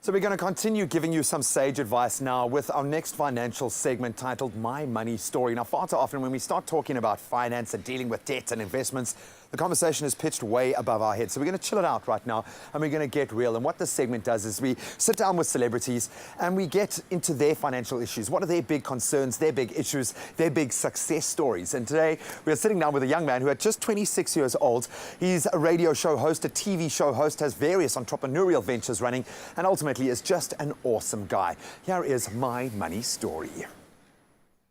So we're going to continue giving you some sage advice now with our next financial segment titled My Money Story. Now, far too often when we start talking about finance and dealing with debt and investments, the conversation is pitched way above our heads. So we're going to chill it out right now and we're going to get real. And what this segment does is we sit down with celebrities and we get into their financial issues. What are their big concerns, their big issues, their big success stories? And today we're sitting down with a young man who at just 26 years old, he's a radio show host, a TV show host, has various entrepreneurial ventures running, and ultimately is just an awesome guy. Here is My Money Story.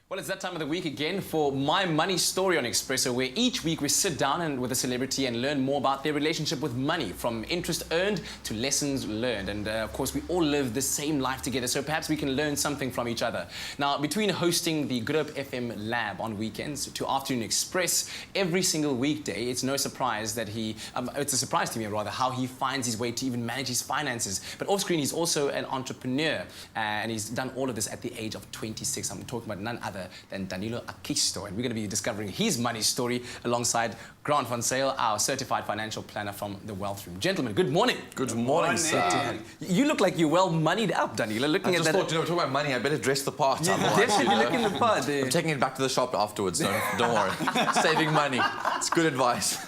Well, it's that time of the week again for My Money Story on Expresso, where each week we sit down with a celebrity and learn more about their relationship with money, from interest earned to lessons learned. And of course, we all live the same life together, so perhaps we can learn something from each other. Now, between hosting the Goodhope FM lab on weekends to Afternoon Express every single weekday, it's no surprise that it's a surprise to me rather, how he finds his way to even manage his finances. But off screen, he's also an entrepreneur, and he's done all of this at the age of 26. I'm talking about none other than Danilo Acquisto, and we're going to be discovering his money story alongside Grant Van Sale, our certified financial planner from the Wealth Room. Gentlemen, good morning. Good morning, sir. You look like you're well moneyed up, Danilo. Looking I at just that. thought, we're talking about money, I better dress the part. Definitely looking the part. I'm taking it back to the shop afterwards, don't worry. Saving money. It's good advice.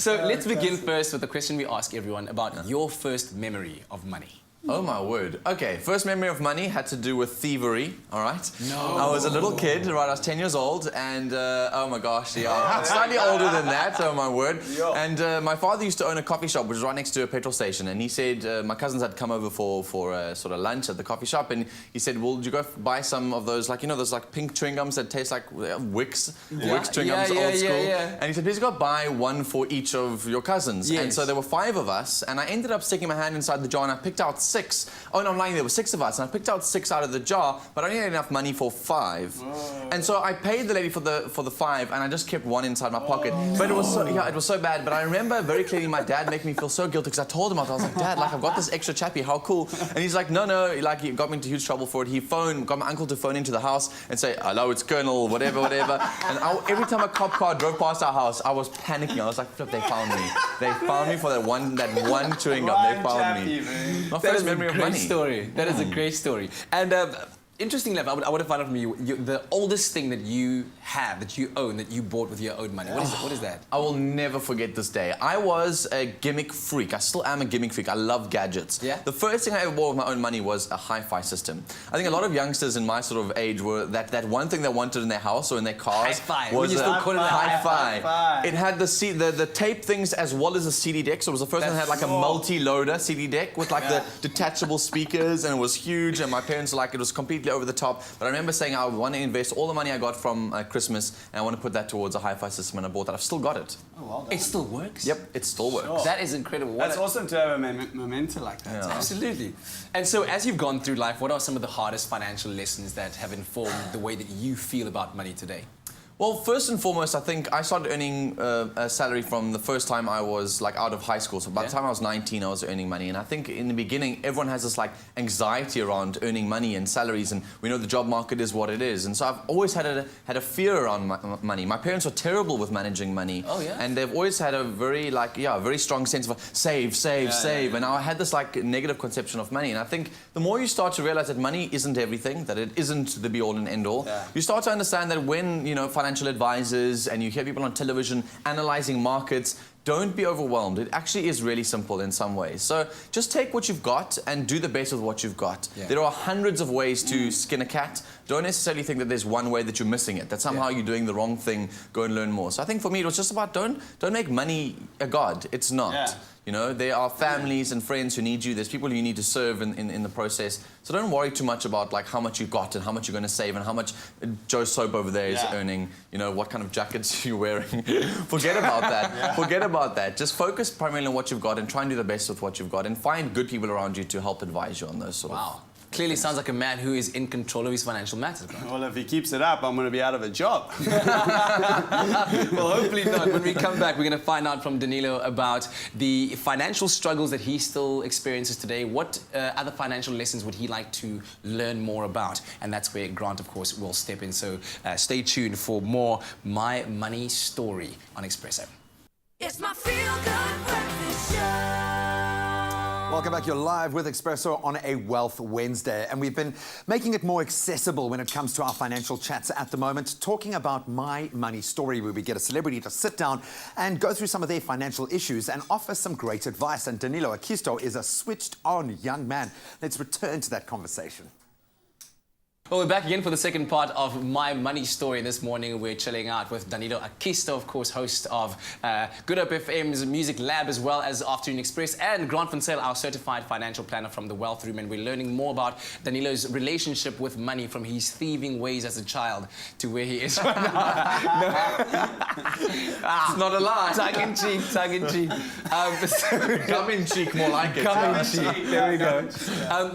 So let's begin first with the question we ask everyone about your first memory of money. Oh my word. Okay, first memory of money had to do with thievery, all right? No. I was a little kid, right? I was 10 years old, and oh my gosh, yeah, slightly older than that, oh my word. And my father used to own a coffee shop, which was right next to a petrol station, and he said, my cousins had come over for sort of lunch at the coffee shop, and he said, well, did you go buy some of those, like, you know, those like pink chewing gums that taste like Wicks? Wicks chewing gums, old school. And he said, please go buy one for each of your cousins. Yes. And so there were 5 of us, and I ended up sticking my hand inside the jar, and I picked out 6. Oh no, I'm lying, there were 6 of us, and I picked out 6 out of the jar, but I only had enough money for 5. And so I paid the lady for the 5, and I just kept 1 inside my pocket. But it was so bad. But I remember very clearly my dad making me feel so guilty, because I told him, I was like, Dad, like, I've got this extra chappy, how cool. And he's like, no, like, he got me into huge trouble for it. He got my uncle to phone into the house and say, hello, it's Colonel, whatever. And every time a cop car drove past our house, I was panicking. I was like, flip, they found me. They found me for that one chewing gum. They found me. My first memory of money. Story. That is a great story. And interesting enough, I want to find out from you, the oldest thing that you have, that you own, that you bought with your own money. What is that? I will never forget this day. I was a gimmick freak. I still am a gimmick freak. I love gadgets. Yeah? The first thing I ever bought with my own money was a hi-fi system. I think a lot of youngsters in my sort of age were that one thing they wanted in their house or in their cars Hi-fi. was You still call it a hi-fi. It had the tape things as well as a CD deck. So it was the first one that had like a multi-loader CD deck with like the detachable speakers, and it was huge, and my parents were like, it was completely over the top. But I remember saying I want to invest all the money I got from Christmas, and I want to put that towards a hi-fi system, and I bought that. I've still got it. Oh, well done. It still works? Yep, it still works. Sure. That is incredible. That's awesome to have a memento like that. Yeah. Absolutely. And so as you've gone through life, what are some of the hardest financial lessons that have informed the way that you feel about money today? Well, first and foremost, I think I started earning a salary from the first time I was like out of high school. So by the time I was 19, I was earning money. And I think in the beginning, everyone has this like anxiety around earning money and salaries. And we know the job market is what it is. And so I've always had a fear around money. My parents were terrible with managing money. Oh, yeah? And they've always had a very very strong sense of save. And I had this like negative conception of money. And I think the more you start to realize that money isn't everything, that it isn't the be-all and end-all, you start to understand that when, you know, financial advisors and you hear people on television analyzing markets, don't be overwhelmed. It actually is really simple in some ways. So just take what you've got and do the best with what you've got. Yeah. There are hundreds of ways to skin a cat. Don't necessarily think that there's one way that you're missing it, that somehow you're doing the wrong thing. Go and learn more. So I think for me it was just about don't make money a god. It's not. Yeah. You know, there are families and friends who need you. There's people who you need to serve in the process. So don't worry too much about like how much you got and how much you're going to save and how much Joe Soap over there is earning. You know, what kind of jackets you're wearing. Forget about that. Forget about that. Just focus primarily on what you've got and try and do the best with what you've got and find good people around you to help advise you on those sort of Clearly sounds like a man who is in control of his financial matters. Well, if he keeps it up, I'm going to be out of a job. Well, hopefully not. When we come back, we're going to find out from Danilo about the financial struggles that he still experiences today. What other financial lessons would he like to learn more about? And that's where Grant, of course, will step in. So stay tuned for more My Money Story on Expresso. It's my feel-good breakfast show. Welcome back. You're live with Expresso on a Wealth Wednesday, and we've been making it more accessible when it comes to our financial chats at the moment, talking about My Money Story, where we get a celebrity to sit down and go through some of their financial issues and offer some great advice. And Danilo Acquisto is a switched-on young man. Let's return to that conversation. Well, we're back again for the second part of My Money Story. This morning we're chilling out with Danilo Acquisto, of course, host of Goodhope FM's Music Lab, as well as Afternoon Express, and Grant Van Zyl, our certified financial planner from the Wealth Room. And we're learning more about Danilo's relationship with money, from his thieving ways as a child to where he is right now. It's not a lie. Tongue in cheek, tongue in cheek. Come in cheek, more like it. Come in cheek, there we go.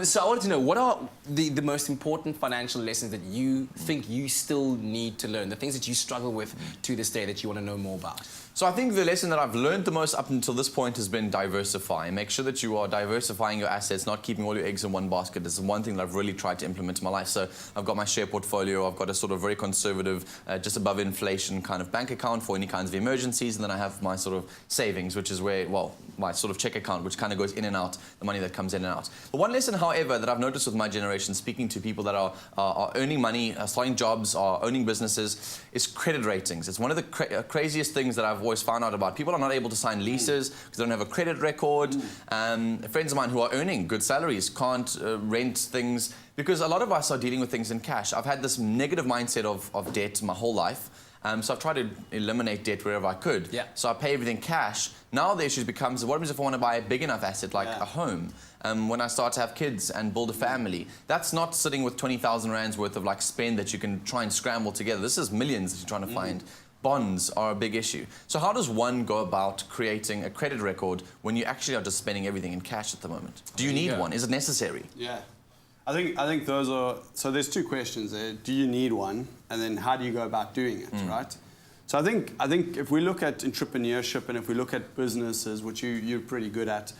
So I wanted to know, what are the most important financial lessons that you think you still need to learn, the things that you struggle with to this day that you want to know more about? So I think the lesson that I've learned the most up until this point has been diversify. Make sure that you are diversifying your assets, not keeping all your eggs in one basket. This is one thing that I've really tried to implement in my life. So I've got my share portfolio, I've got a sort of very conservative, just above inflation kind of bank account for any kinds of emergencies, and then I have my sort of savings, which is where, well, my sort of check account, which kind of goes in and out, the money that comes in and out. But one lesson, however, that I've noticed with my generation, speaking to people that are earning money, starting jobs, are owning businesses, is credit ratings. It's one of the craziest things that I've always found out about. People are not able to sign leases because they don't have a credit record. Friends of mine who are earning good salaries can't rent things because a lot of us are dealing with things in cash. I've had this negative mindset of debt my whole life. So I've tried to eliminate debt wherever I could. Yeah. So I pay everything cash. Now the issue becomes, what happens if I want to buy a big enough asset like a home? When I start to have kids and build a family, that's not sitting with 20,000 rands worth of like spend that you can try and scramble together. This is millions that you're trying to find. Bonds are a big issue. So how does one go about creating a credit record when you actually are just spending everything in cash at the moment? Do you need one? Is it necessary? Yeah. I think those are, so there's two questions there. Do you need one? And then how do you go about doing it, right? So I think if we look at entrepreneurship and if we look at businesses, which you're pretty good at,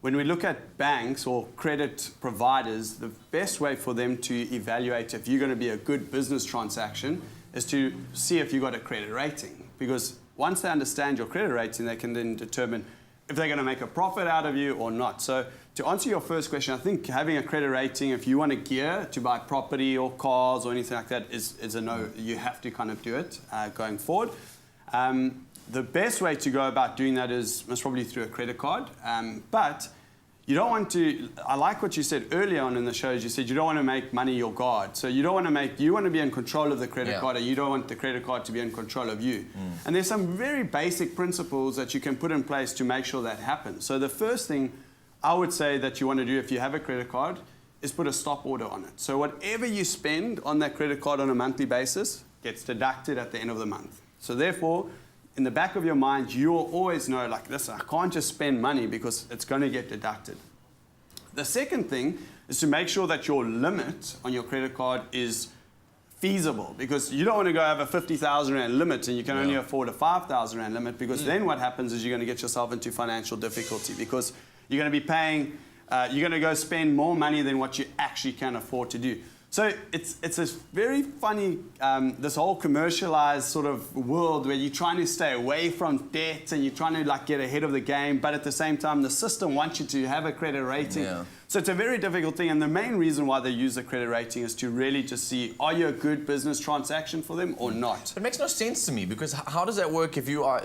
when we look at banks or credit providers, the best way for them to evaluate if you're going to be a good business transaction is to see if you got a credit rating. Because once they understand your credit rating, they can then determine if they're going to make a profit out of you or not. So to answer your first question, I think having a credit rating, if you want a gear to buy property or cars or anything like that, is a no. You have to kind of do it going forward. The best way to go about doing that is most probably through a credit card. But you don't want to, I like what you said earlier on in the shows, you said you don't want to make money your god. So you don't want to make, you want to be in control of the credit card, or you don't want the credit card to be in control of you. And there's some very basic principles that you can put in place to make sure that happens. So the first thing I would say that you want to do if you have a credit card is put a stop order on it. So whatever you spend on that credit card on a monthly basis gets deducted at the end of the month. So therefore, in the back of your mind, you'll always know, like, listen, I can't just spend money because it's going to get deducted. The second thing is to make sure that your limit on your credit card is feasible, because you don't want to go have a 50,000 rand limit and you can only afford a 5,000 rand limit, because then what happens is you're going to get yourself into financial difficulty, because you're going to be paying, you're going to go spend more money than what you actually can afford to do. So it's a very funny, this whole commercialized sort of world where you're trying to stay away from debt and you're trying to like get ahead of the game, but at the same time the system wants you to have a credit rating. So it's a very difficult thing, and the main reason why they use a credit rating is to really just see, are you a good business transaction for them or not? It makes no sense to me, because how does that work if you're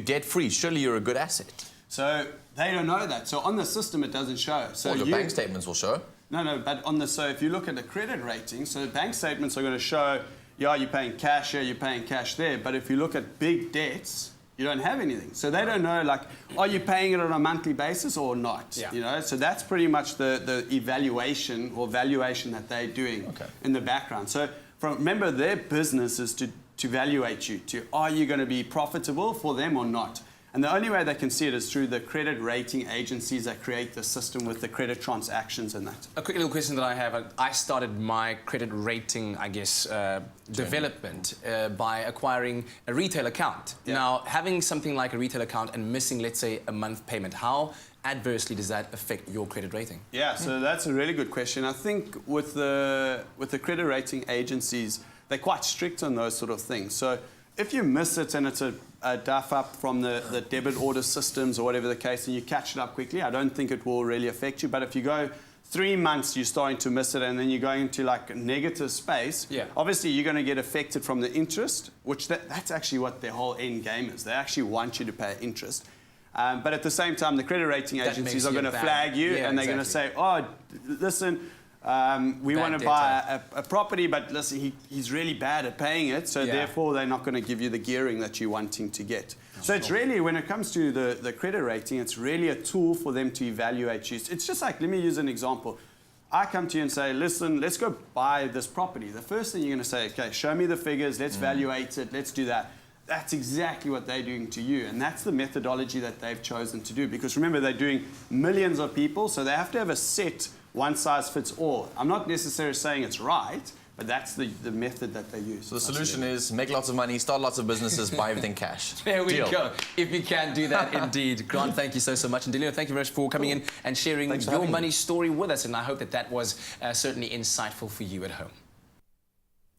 debt free? Surely you're a good asset. So they don't know that. So on the system it doesn't show. So your bank statements will show. No, but on the, so if you look at the credit rating, so bank statements are going to show, yeah, you're paying cash here, you're paying cash there. But if you look at big debts, you don't have anything. So they don't know, like, are you paying it on a monthly basis or not? Yeah. You know, so that's pretty much the evaluation or valuation that they're doing in the background. So remember, their business is to evaluate you, to are you going to be profitable for them or not? And the only way they can see it is through the credit rating agencies that create the system with the credit transactions and that. A quick little question that I have. I started my credit rating, I guess, development by acquiring a retail account. Now, having something like a retail account and missing, let's say, a month payment, how adversely does that affect your credit rating? Yeah, so that's a really good question. I think with the credit rating agencies, they're quite strict on those sort of things. So if you miss it and it's a duff up from the debit order systems or whatever the case, and you catch it up quickly, I don't think it will really affect you. But if you go 3 months, you're starting to miss it, and then you're going into like a negative space, obviously you're going to get affected from the interest, which that's actually what their whole end game is. They actually want you to pay interest. But at the same time, the credit rating agencies are going to flag you, and they're going to say, oh, listen, we want to buy a property, but listen, he's really bad at paying it, so therefore they're not going to give you the gearing that you're wanting to get. So it's really, when it comes to the credit rating, it's really a tool for them to evaluate you. It's just like, let me use an example. I come to you and say, listen, let's go buy this property. The first thing you're going to say, okay, show me the figures, let's evaluate it, let's do that. That's exactly what they're doing to you, and that's the methodology that they've chosen to do, because remember, they're doing millions of people, so they have to have a set one-size-fits-all. I'm not necessarily saying it's right, but that's the method that they use. So the solution is make lots of money, start lots of businesses, buy everything cash. There we go. If you can do that, indeed. Grant, thank you so much. And Danilo, thank you very much for coming in and sharing your money story with us, and I hope that was certainly insightful for you at home.